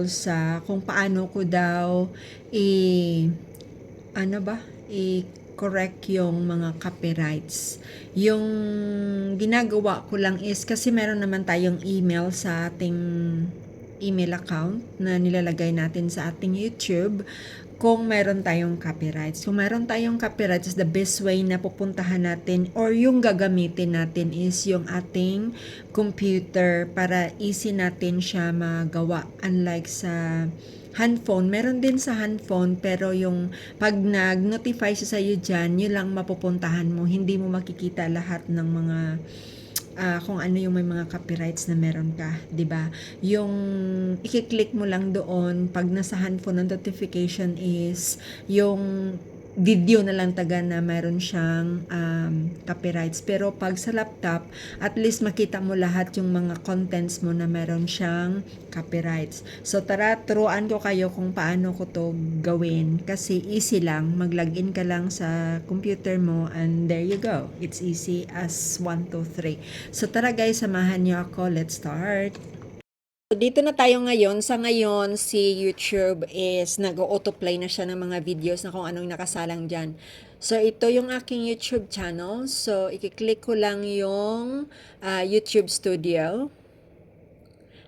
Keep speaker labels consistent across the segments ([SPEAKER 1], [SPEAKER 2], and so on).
[SPEAKER 1] sa kung paano ko daw ano ba, i-correct yung mga copyrights. Yung ginagawa ko lang is kasi meron naman tayong email sa ating email account na nilalagay natin sa ating YouTube kung meron tayong copyrights. Kung meron tayong copyrights, the best way na pupuntahan natin or yung gagamitin natin is yung ating computer para easy natin siya magawa. Unlike sa handphone, meron din sa handphone pero yung pag nag-notify siya sa iyo dyan, yun lang mapupuntahan mo. Hindi mo makikita lahat ng mga kung ano yung may mga copyrights na meron ka, 'di ba? Yung i-click mo lang doon pag nasa handphone ng notification is yung video na lang taga na meron siyang copyrights. Pero pag sa laptop, at least makita mo lahat yung mga contents mo na meron siyang copyrights. So tara, turuan ko kayo kung paano ko to gawin. Kasi easy lang, mag-login ka lang sa computer mo and there you go. It's easy as 1, 2, 3. So tara guys, samahan niyo ako. Let's start. So, dito na tayo ngayon. Sa ngayon, si YouTube is nag-autoplay na siya ng mga videos na kung anong nakasalang dyan. So, ito yung aking YouTube channel. So, i-click ko lang yung YouTube Studio.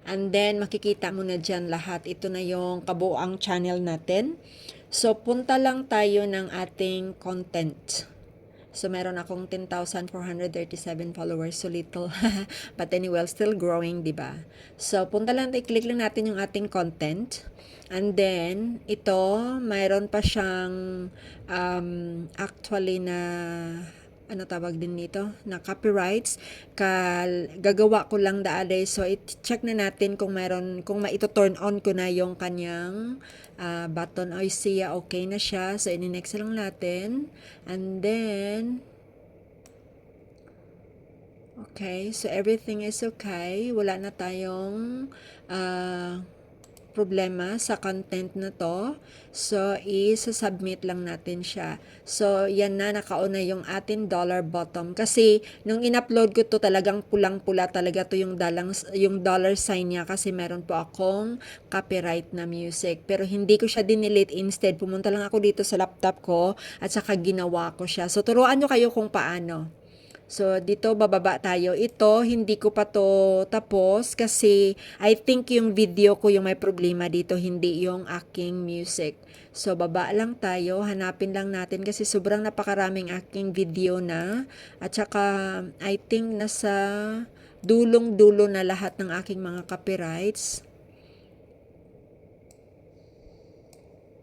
[SPEAKER 1] And then, makikita mo na dyan lahat. Ito na yung kabuuang channel natin. So, punta lang tayo ng ating content. So, meron akong 10,437 followers. So, little. But anyway, still growing, diba? So, punta lang, i-click lang natin yung ating content. And then, ito, mayroon pa siyang actually na ano tawag din nito, na copyrights. Gagawa ko lang daaday. So, i-check na natin kung mayroon, kung maito-turn on ko na yung kanyang button. O, siya, okay na siya. So, ini-next lang natin. And then, okay. So, everything is okay. Wala na tayong problema sa content na to. So, i-submit lang natin siya. So, yan na, nakauna yung atin dollar bottom. Kasi, nung in-upload ko to talagang pulang-pula talaga to yung dollar sign niya kasi meron po akong copyright na music. Pero hindi ko siya dinelete. Instead, pumunta lang ako dito sa laptop ko at saka ginawa ko siya. So, turuan nyo kayo kung paano. So, dito bababa tayo. Ito, hindi ko pa to tapos kasi I think yung video ko yung may problema dito, hindi yung aking music. So, baba lang tayo. Hanapin lang natin kasi sobrang napakaraming aking video na. At saka, I think nasa dulong-dulo na lahat ng aking mga copyrights.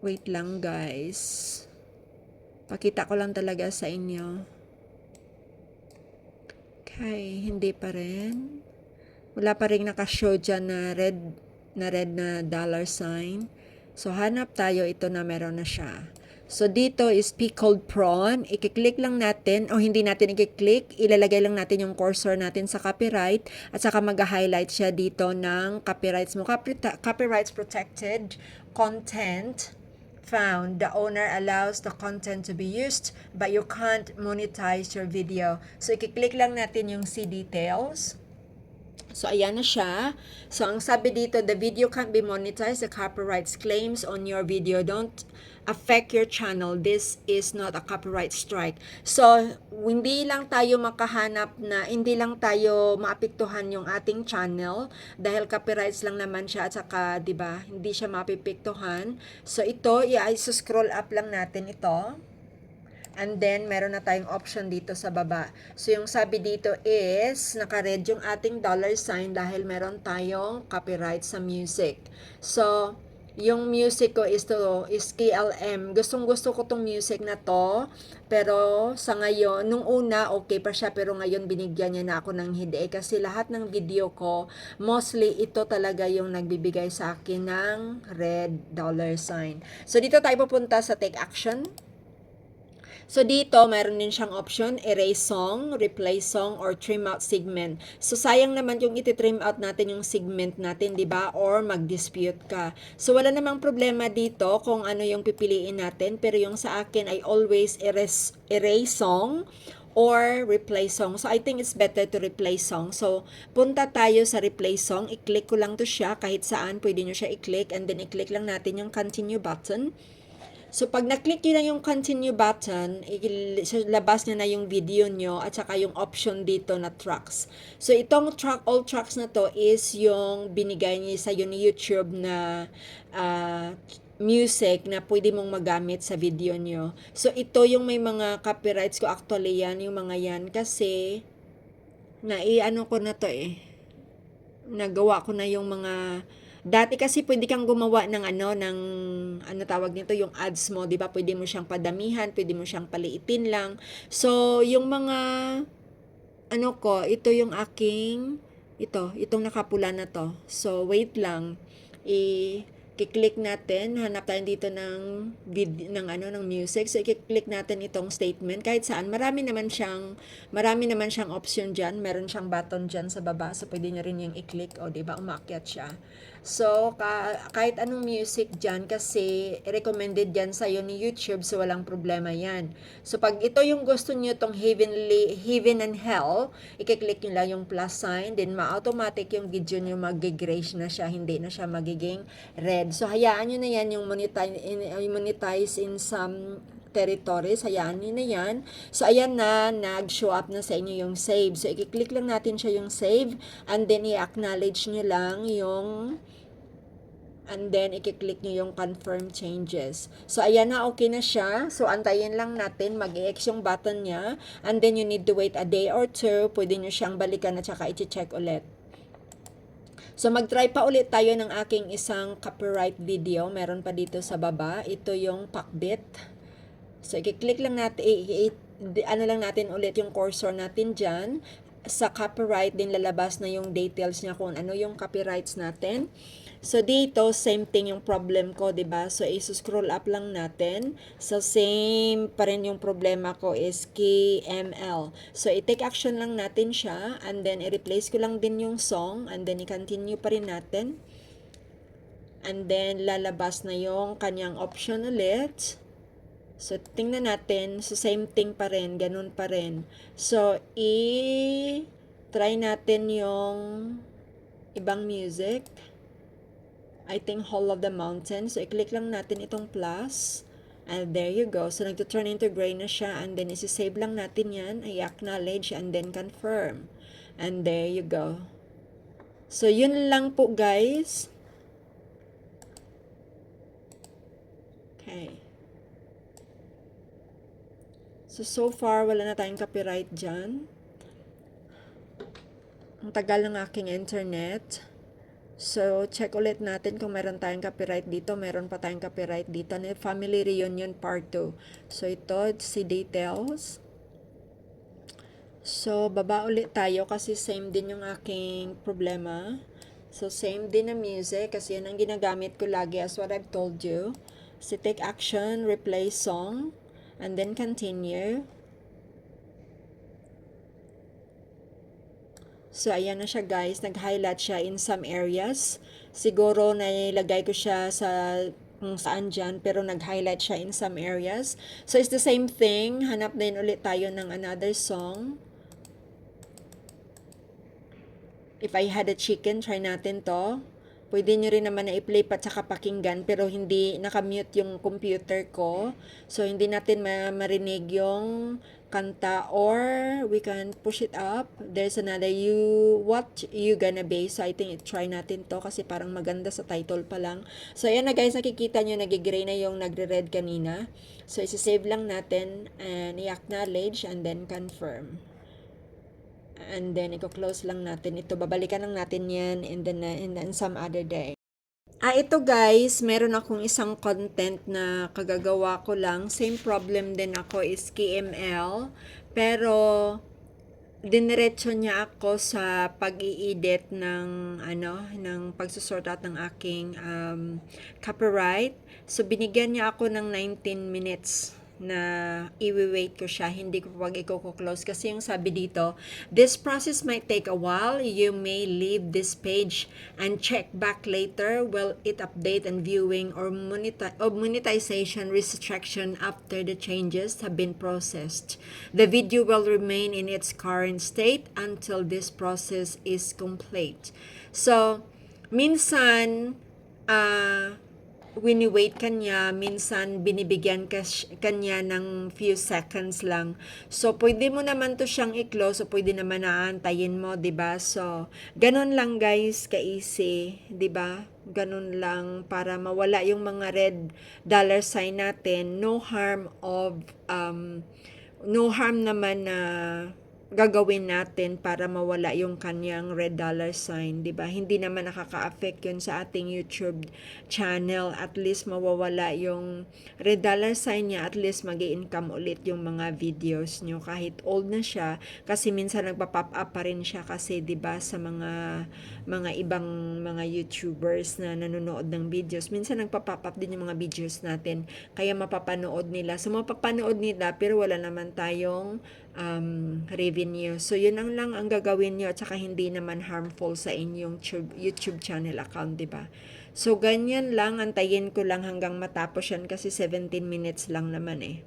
[SPEAKER 1] Wait lang guys. Pakita ko lang talaga sa inyo. Okay, hindi pa rin. Wala pa rin nakashow dyan na red na dollar sign. So, hanap tayo. Ito na meron na siya. So, dito is pickled prawn. I-click lang natin, o hindi natin i-click. Ilalagay lang natin yung cursor natin sa copyright. At saka mag-highlight siya dito ng copyrights mo. Copyrights protected content found. The owner allows the content to be used but you can't monetize your video. So, i-click lang natin yung see details. So, ayan na siya. So, ang sabi dito, the video can't be monetized. The copyrights claims on your video don't affect your channel. This is not a copyright strike. So, hindi lang tayo makahanap na, hindi lang tayo maapektuhan yung ating channel dahil copyrights lang naman siya at saka, di ba, hindi siya maapektuhan. So, ito, i-scroll up lang natin ito. And then, meron na tayong option dito sa baba. So, yung sabi dito is, naka-red yung ating dollar sign dahil meron tayong copyright sa music. So, yung music ko is KLM. Gustong-gusto ko tong music na to. Pero, sa ngayon, nung una, okay pa siya. Pero ngayon, binigyan niya na ako ng hindi. Kasi lahat ng video ko, mostly, ito talaga yung nagbibigay sa akin ng red dollar sign. So, dito tayo pupunta sa take action. So, dito, mayroon din siyang option, erase song, replace song, or trim out segment. So, sayang naman yung iti-trim out natin yung segment natin, di ba? Or mag-dispute ka. So, wala namang problema dito kung ano yung pipiliin natin. Pero yung sa akin ay always erase song or replay song. So, I think it's better to replay song. So, punta tayo sa replay song. I-click ko lang to siya. Kahit saan, pwede nyo siya i-click. And then, i-click lang natin yung continue button. So, pag na-click nyo na yung continue button, labas na yung video nyo at saka yung option dito na tracks. So, itong all tracks na to is yung binigay niya sa ni YouTube na music na pwede mong magamit sa video nyo. So, ito yung may mga copyrights ko. Actually, yan, yung mga yan. Kasi, naiano ko na to nagawa ko na yung mga, dati kasi pwede kang gumawa ng ano tawag nito, yung ads mo, di ba? Pwede mo siyang padamihan, pwede mo siyang paliitin lang. So, yung mga, ito yung aking, itong nakapula na to. So, wait lang. I-click natin, hanap tayo dito ng music. So, i-click natin itong statement. Kahit saan, marami naman siyang option dyan. Meron siyang button dyan sa baba. So, pwede nyo rin yung i-click. O, diba? Umakyat siya. So, kahit anong music dyan, kasi recommended dyan sa'yo ni YouTube, so walang problema yan. So, pag ito yung gusto nyo, itong Heaven and Hell, i-click nyo lang yung plus sign, then ma-automatic yung video nyo mag-grace na siya, hindi na siya magiging red. So, hayaan nyo na yan yung monetize in some territories, hayaan nyo na yan. So, ayan na, nag-show up na sa inyo yung save. So, i-click lang natin siya yung save, and then i-acknowledge nyo lang yung, and then i-click nyo yung confirm changes. So, ayan na, okay na siya. So, antayin lang natin, mag-i-X yung button niya, and then you need to wait a day or two, pwede nyo siyang balikan at saka i-check ulit. So, mag-try pa ulit tayo ng aking isang copyright video. Meron pa dito sa baba. Ito yung Pakbit. So, i-click lang natin, lang natin ulit yung cursor natin dyan. Sa copyright, din lalabas na yung details niya kung ano yung copyrights natin. So, dito, same thing yung problem ko, diba? So, i-scroll up lang natin. So, same pa rin yung problema ko is KML. So, i-take action lang natin siya, and then i-replace ko lang din yung song, and then i-continue pa rin natin. And then, lalabas na yung kanyang option ulit. So, tingnan natin. So, same thing pa rin. Ganun pa rin. So, try natin yung ibang music. I think Hall of the Mountain. So, i-click lang natin itong plus. And there you go. So, nagtuturn into gray na siya. And then, isi-save lang natin yan. I-acknowledge and then confirm. And there you go. So, yun lang po, guys. Okay. So far, wala na tayong copyright dyan. Ang tagal ng aking internet. So, check ulit natin kung meron tayong copyright dito. Meron pa tayong copyright dito. Family Reunion Part 2. So, ito, si details. So, baba ulit tayo kasi same din yung aking problema. So, same din na music kasi yan ang ginagamit ko lagi as what I've told you. So, take action, replay song, and then continue. So, ayan na siya guys. Nag-highlight siya in some areas. Siguro nailagay ko siya sa kung saan dyan, pero nag-highlight siya in some areas. So, it's the same thing. Hanap din ulit tayo ng another song. If I Had a Chicken, try natin to. Pwede nyo rin naman na i-play pa tsaka pakinggan, pero hindi nakamute yung computer ko. So, hindi natin marinig yung kanta, or we can push it up. There's another What You Gonna Be. So, I think try natin to kasi parang maganda sa title pa lang. So, ayan na guys, nakikita nyo, nagigray na yung nagre-red kanina. So, isi-save lang natin and i-acknowledge and then confirm. And then, i-close lang natin ito. Babalikan lang natin yan in some other day. Ito guys, meron akong isang content na kagagawa ko lang. Same problem din ako is KML. Pero, diniretso niya ako sa pag-i-edit ng pagsusort out ng aking copyright. So, binigyan niya ako ng 19 minutes. na i-wait ko siya, hindi ko pag i-close kasi yung sabi dito, this process might take a while, you may leave this page and check back later, will it update and viewing or monetization restriction after the changes have been processed. The video will remain in its current state until this process is complete. So, minsan, wini-wait kanya, minsan binibigyan kanya ng few seconds lang. So, pwede mo naman to siyang i-close, so pwede naman aantayin mo, 'di ba? So, ganun lang guys, ka-easy, 'di ba? Ganun lang para mawala yung mga red dollar sign natin. No harm naman na gagawin natin para mawala yung kanyang red dollar sign, 'di ba? Hindi naman nakaka-affect 'yun sa ating YouTube channel. At least mawawala yung red dollar sign niya, at least magi-income ulit yung mga videos nyo kahit old na siya, kasi minsan nagpa-pop up pa rin siya kasi 'di ba sa mga ibang mga YouTubers na nanonood ng videos, minsan nagpa-pop up din yung mga videos natin, kaya mapapanood nila. So mapapanood nila pero wala naman tayong revenue. So, yun lang ang gagawin nyo at saka hindi naman harmful sa inyong YouTube channel account, diba? So, ganyan lang. Antayin ko lang hanggang matapos yan kasi 17 minutes lang naman eh.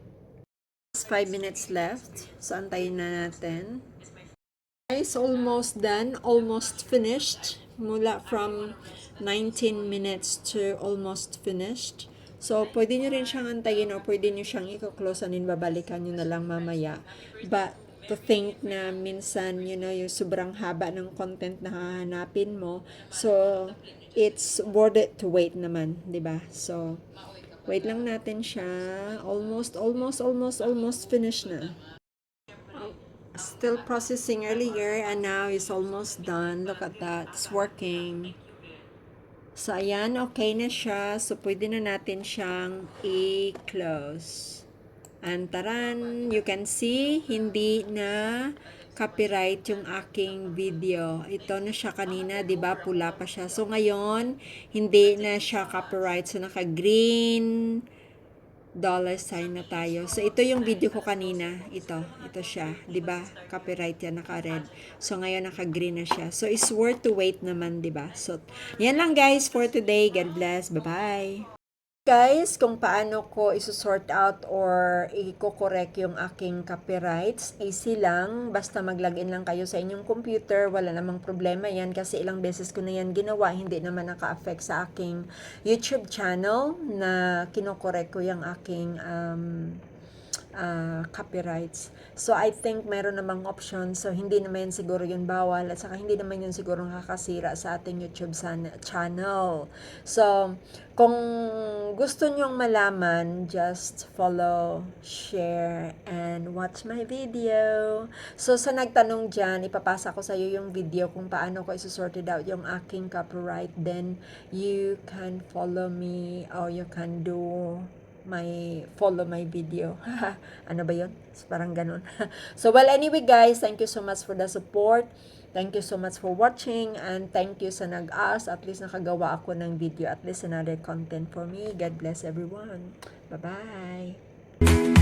[SPEAKER 1] 5 minutes left. So, antayin na natin. Guys, almost done. Almost finished. Mula from 19 minutes to almost finished. So, pwede nyo rin siyang antayin o pwede nyo siyang i-close and babalikan nyo na lang mamaya. But, to think na minsan, you know, yung sobrang haba ng content na hahanapin mo. So, it's worth it to wait naman, di ba? So, wait lang natin siya. Almost finished na. Still processing earlier and now it's almost done. Look at that. It's working. So, ayan, okay na siya. So, pwede na natin siyang i-close. And taran, you can see, hindi na copyright yung aking video. Ito na siya kanina, 'di ba? Pula pa siya. So, ngayon, hindi na siya copyright. So, naka-green dollar sign na tayo. So, ito yung video ko kanina. Ito siya. 'Di ba? Copyright yan, naka-red. So, ngayon naka-green na siya. So, it's worth to wait naman, 'di ba? So, yan lang guys for today. God bless. Bye-bye. Guys, kung paano ko isusort out or i-correct yung aking copyrights, easy lang. Basta mag-login lang kayo sa inyong computer. Wala namang problema yan kasi ilang beses ko na yan ginawa. Hindi naman naka-affect sa aking YouTube channel na kinokorek ko yung aking copyrights. So, I think meron namang option. So, hindi naman siguro yun bawal. At saka hindi naman yun siguro nakakasira sa ating YouTube channel. So, kung gusto nyong malaman, just follow, share, and watch my video. So, sa nagtanong dyan, ipapasa ko sa iyo yung video kung paano ko isusorted out yung aking copyright. Then, you can follow me or you can follow my video. Ano ba yun? Parang ganun. So, well, anyway guys, thank you so much for the support. Thank you so much for watching and thank you sa nag-ask. At least nakagawa ako ng video. At least another content for me. God bless everyone. Bye-bye.